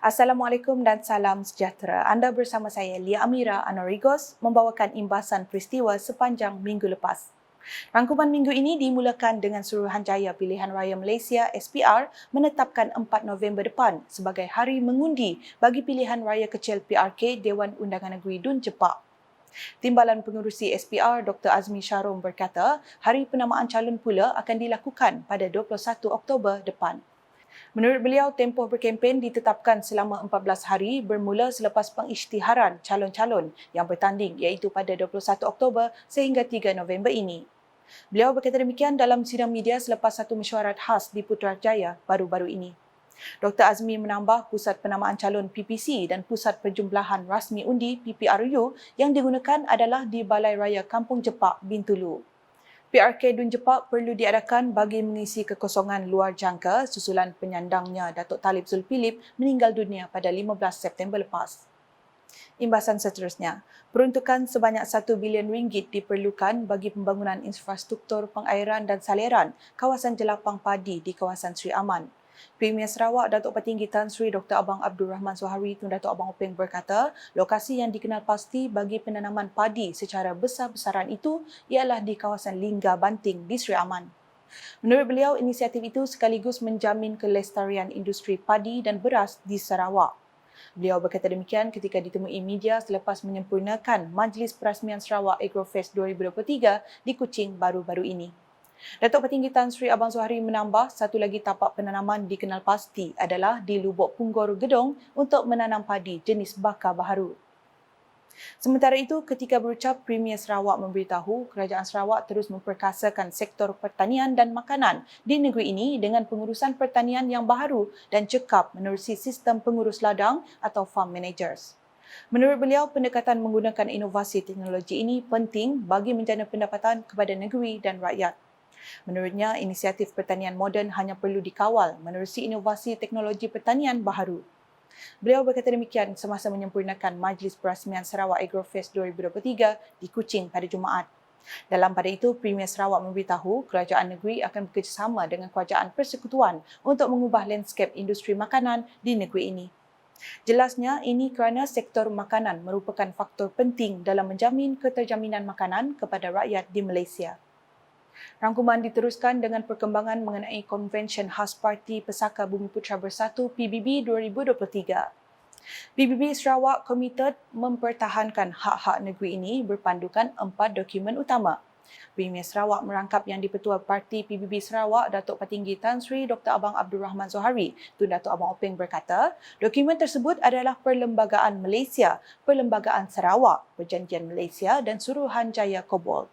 Assalamualaikum dan salam sejahtera. Anda bersama saya, Lia Amira Anorigos, membawakan imbasan peristiwa sepanjang minggu lepas. Rangkuman minggu ini dimulakan dengan Suruhanjaya Pilihan Raya Malaysia SPR menetapkan 4 November depan sebagai hari mengundi bagi pilihan raya kecil PRK Dewan Undangan Negeri Dun Jepak. Timbalan Pengerusi SPR Dr. Azmi Sharom berkata, hari penamaan calon pula akan dilakukan pada 21 Oktober depan. Menurut beliau, tempoh berkempen ditetapkan selama 14 hari bermula selepas pengisytiharan calon-calon yang bertanding iaitu pada 21 Oktober sehingga 3 November ini. Beliau berkata demikian dalam sidang media selepas satu mesyuarat khas di Putrajaya baru-baru ini. Dr. Azmi menambah Pusat Penamaan Calon PPC dan Pusat Perjumlahan Rasmi Undi PPRU yang digunakan adalah di Balai Raya Kampung Jepak, Bintulu. PRK Dun Jepak perlu diadakan bagi mengisi kekosongan luar jangka susulan penyandangnya Datuk Talib Zulkifli meninggal dunia pada 15 September lepas. Imbasan seterusnya, peruntukan sebanyak 1 bilion ringgit diperlukan bagi pembangunan infrastruktur pengairan dan saliran kawasan jelapang padi di kawasan Sri Aman. Premier Sarawak Datuk Petinggi Tan Sri Dr. Abang Abdul Rahman Zohari Tun Datuk Abang Openg berkata, lokasi yang dikenal pasti bagi penanaman padi secara besar-besaran itu ialah di kawasan Lingga Banting di Sri Aman. Menurut beliau, inisiatif itu sekaligus menjamin kelestarian industri padi dan beras di Sarawak. Beliau berkata demikian ketika ditemui media selepas menyempurnakan Majlis Perasmian Sarawak Agrofest 2023 di Kuching baru-baru ini. Datuk Petinggi Tan Sri Abang Zohari menambah satu lagi tapak penanaman dikenal pasti adalah di Lubuk Punggor Gedong untuk menanam padi jenis baka baharu. Sementara itu, ketika berucap, Premier Sarawak memberitahu Kerajaan Sarawak terus memperkasakan sektor pertanian dan makanan di negeri ini dengan pengurusan pertanian yang baharu dan cekap menerusi sistem pengurus ladang atau farm managers. Menurut beliau, pendekatan menggunakan inovasi teknologi ini penting bagi menjana pendapatan kepada negeri dan rakyat. Menurutnya, inisiatif pertanian moden hanya perlu dikawal menerusi inovasi teknologi pertanian baharu. Beliau berkata demikian semasa menyempurnakan Majlis Perasmian Sarawak Agrofest 2023 di Kuching pada Jumaat. Dalam pada itu, Premier Sarawak memberitahu kerajaan negeri akan bekerjasama dengan Kerajaan Persekutuan untuk mengubah lanskap industri makanan di negeri ini. Jelasnya, ini kerana sektor makanan merupakan faktor penting dalam menjamin keterjaminan makanan kepada rakyat di Malaysia. Rangkuman diteruskan dengan perkembangan mengenai Konvensyen Khas Parti Pesaka Bumiputra Bersatu PBB 2023. PBB Sarawak komited mempertahankan hak-hak negeri ini berpandukan 4 dokumen utama. Premier Sarawak merangkap Yang di-Pertua Parti PBB Sarawak, Datuk Petinggi Tan Sri Dr. Abang Abdul Rahman Zohari Tun Datuk Abang Openg berkata, dokumen tersebut adalah Perlembagaan Malaysia, Perlembagaan Sarawak, Perjanjian Malaysia dan Suruhanjaya Kobol.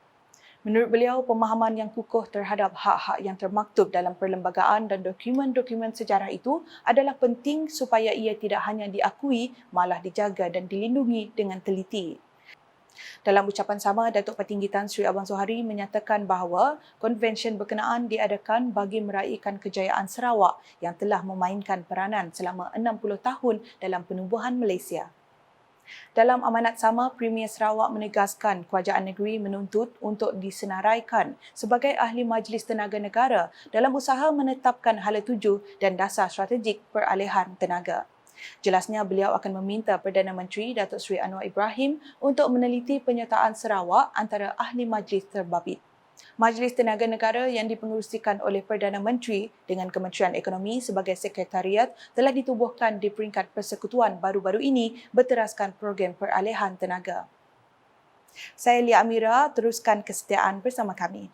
Menurut beliau, pemahaman yang kukuh terhadap hak-hak yang termaktub dalam perlembagaan dan dokumen-dokumen sejarah itu adalah penting supaya ia tidak hanya diakui, malah dijaga dan dilindungi dengan teliti. Dalam ucapan sama, Datuk Petinggi Tan Sri Abang Zohari menyatakan bahawa konvensyen berkenaan diadakan bagi meraihkan kejayaan Sarawak yang telah memainkan peranan selama 60 tahun dalam penubuhan Malaysia. Dalam amanat sama, Premier Sarawak menegaskan kerajaan negeri menuntut untuk disenaraikan sebagai ahli Majlis Tenaga Negara dalam usaha menetapkan hala tuju dan dasar strategik peralihan tenaga. Jelasnya, beliau akan meminta Perdana Menteri Datuk Seri Anwar Ibrahim untuk meneliti penyertaan Sarawak antara ahli majlis terbabit. Majlis Tenaga Negara yang dipengerusikan oleh Perdana Menteri dengan Kementerian Ekonomi sebagai sekretariat telah ditubuhkan di peringkat persekutuan baru-baru ini berteraskan program peralihan tenaga. Saya Lia Amira, teruskan kesetiaan bersama kami.